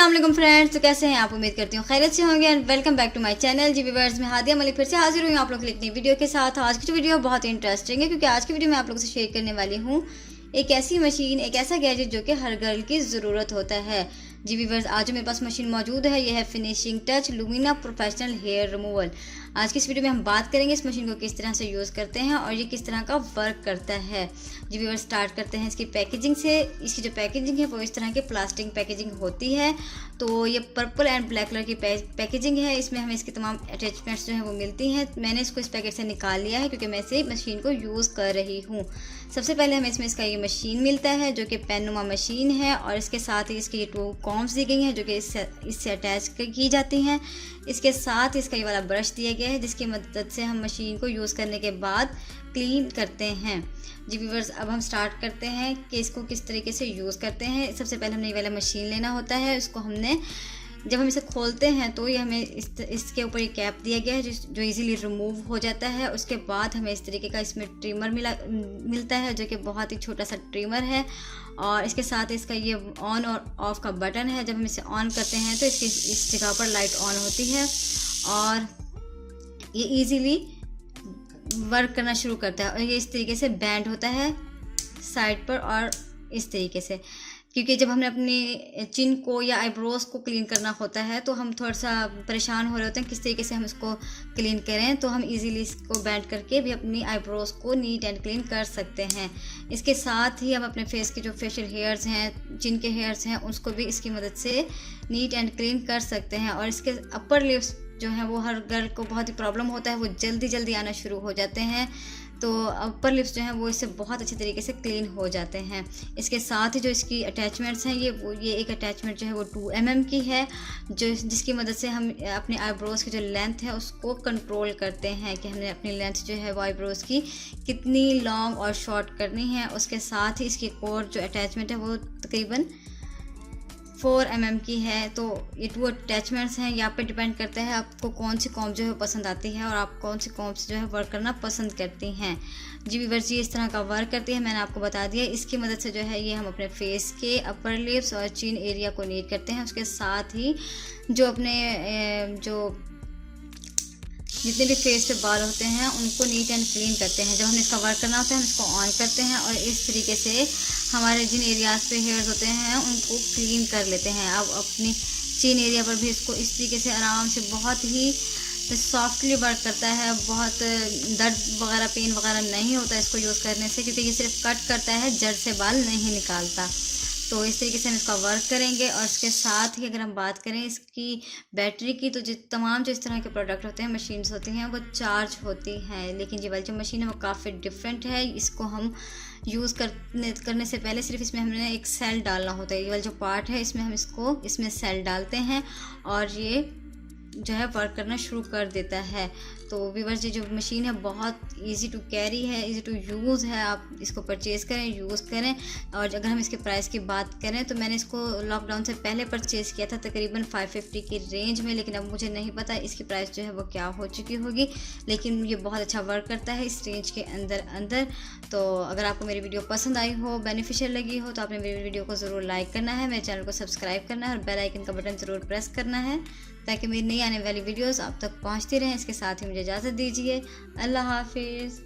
अस्सलाम वालेकुम फ्रेंड्स। तो कैसे हैं आप? उम्मीद करती हूँ खैरियत से होंगे and welcome back to my channel जी व्यूअर्स। में हादिया मलिक फिर से हाजिर हुई हूँ आप लोगों के लिए एक नई वीडियो के साथ। आज की जो वीडियो बहुत इंटरेस्टिंग है क्योंकि आज की वीडियो में आप लोगों से शेयर करने वाली हूँ एक ऐसी मशीन, एक ऐसा गैजेट जो कि हर गर्ल की ज़रूरत होता है। जी व्यूअर्स, आज जो मेरे पास मशीन मौजूद है यह है finishing touch Lumina professional hair removal. आज की इस वीडियो में हम बात करेंगे इस मशीन को किस तरह से यूज़ करते हैं और ये किस तरह का वर्क करता है। जी व्यूअर्स, स्टार्ट करते हैं इसकी पैकेजिंग से। इसकी जो पैकेजिंग है वो इस तरह की प्लास्टिक पैकेजिंग होती है। तो ये पर्पल एंड ब्लैक कलर की पैकेजिंग है। इसमें हमें इसकी तमाम अटैचमेंट्स जो है वो मिलती हैं। मैंने इसको इस पैकेट से निकाल लिया है क्योंकि मैं इसे मशीन को यूज़ कर रही हूँ। सबसे पहले हमें इसमें इसका ये मशीन मिलता है जो कि पेन नुमा मशीन है और इसके साथ ही इसकी ये 2 कॉम्स दी गई हैं जो कि इससे अटैच की जाती हैं। इसके साथ इसका ये वाला ब्रश दिया गया है जिसकी मदद से हम मशीन को यूज़ करने के बाद क्लीन करते हैं। जी व्यूअर्स, अब हम स्टार्ट करते हैं कि इसको किस तरीके से यूज़ करते हैं। सबसे पहले हमने ये वाला मशीन लेना होता है। इसको हमने जब हम इसे खोलते हैं तो ये हमें इसके ऊपर ये कैप दिया गया है जो इजीली रिमूव हो जाता है। उसके बाद हमें इस तरीके का इसमें ट्रिमर मिलता है जो कि बहुत ही छोटा सा ट्रिमर है और इसके साथ इसका ये ऑन और ऑफ का बटन है। जब हम इसे ऑन करते हैं तो इसकी इस जगह पर लाइट ऑन होती है और ये इजीली वर्क करना शुरू करता है और ये इस तरीके से बैंड होता है साइड पर और इस तरीके से, क्योंकि जब हमने अपनी चिन को या आईब्रोज को क्लीन करना होता है तो हम थोड़ा सा परेशान हो रहे होते हैं किस तरीके से हम इसको क्लीन करें। तो हम इजीली इसको बैंड करके भी अपनी आईब्रोज को नीट एंड क्लीन कर सकते हैं। इसके साथ ही हम अपने फेस के जो फेशियल हेयर्स हैं, चिन के हेयर्स हैं, उसको भी इसकी मदद से नीट एंड क्लीन कर सकते हैं। और इसके अपर लिप्स जो है वो हर गर्ल को बहुत ही प्रॉब्लम होता है, वो जल्दी आना शुरू हो जाते हैं। तो अपर लिप्स जो हैं वो इससे बहुत अच्छे तरीके से क्लीन हो जाते हैं। इसके साथ ही जो इसकी अटैचमेंट्स हैं ये एक अटैचमेंट जो है वो 2 mm की है जिसकी मदद से हम अपने आईब्रोज़ की जो लेंथ है उसको कंट्रोल करते हैं कि हमने अपनी लेंथ जो है वो आईब्रोज़ की कितनी लॉन्ग और शॉर्ट करनी है। उसके साथ ही इसकी कोर जो अटैचमेंट है वो तकरीबन 4 mm की है। तो ये 2 अटैचमेंट्स हैं। यहाँ पे डिपेंड करता है आपको कौन सी कॉम्ब जो है पसंद आती है और आप कौन सी कॉम्ब से जो है वर्क करना पसंद करती हैं। जी व्यूअर्स, ये इस तरह का वर्क करती है, मैंने आपको बता दिया। इसकी मदद से जो है ये हम अपने फेस के अपर लिप्स और चिन एरिया को नीट करते हैं। उसके साथ ही जो अपने जो जितने भी फेस पे बाल होते हैं उनको नीट एंड क्लीन करते हैं। जब हमें इसका वर्क करना होता है हम इसको ऑन करते हैं और इस तरीके से हमारे जिन एरियाज़ पे हेयर्स होते हैं उनको क्लीन कर लेते हैं। अब अपनी चिन एरिया पर भी इसको इस तरीके से आराम से बहुत ही सॉफ्टली वर्क करता है। बहुत दर्द वगैरह, पेन वगैरह नहीं होता इसको यूज़ करने से क्योंकि ये सिर्फ कट करता है, जड़ से बाल नहीं निकालता। तो इस तरीके से हम इसका वर्क करेंगे। और इसके साथ ही अगर हम बात करें इसकी बैटरी की, तो तमाम जो इस तरह के प्रोडक्ट होते हैं, मशीन्स होती हैं, वो चार्ज होती हैं, लेकिन ये वाली जो मशीन है वो काफ़ी डिफरेंट है। इसको हम यूज़ करने से पहले सिर्फ इसमें हमने एक सेल डालना होता है। ये वाला जो पार्ट है इसमें हम इसमें सेल डालते हैं और ये जो है वर्क करना शुरू कर देता है। तो व्यूअर्स, ये जो मशीन है बहुत इजी टू कैरी है, इजी टू यूज़ है। आप इसको परचेज़ करें, यूज़ करें। और अगर हम इसके प्राइस की बात करें तो मैंने इसको लॉकडाउन से पहले परचेज़ किया था तकरीबन 550 की रेंज में, लेकिन अब मुझे नहीं पता इसकी प्राइस जो है वो क्या हो चुकी होगी। लेकिन ये बहुत अच्छा वर्क करता है इस रेंज के अंदर। तो अगर आपको मेरी वीडियो पसंद आई हो, बेनिफिशियल लगी हो, तो आपने मेरी वीडियो को ज़रूर लाइक करना है, मेरे चैनल को सब्सक्राइब करना है और बेल आइकन का बटन ज़रूर प्रेस करना है ताकि मेरी नई आने वाली वीडियोस आप तक पहुंचती रहें। इसके साथ ही मुझे इजाज़त दीजिए। अल्लाह हाफिज़।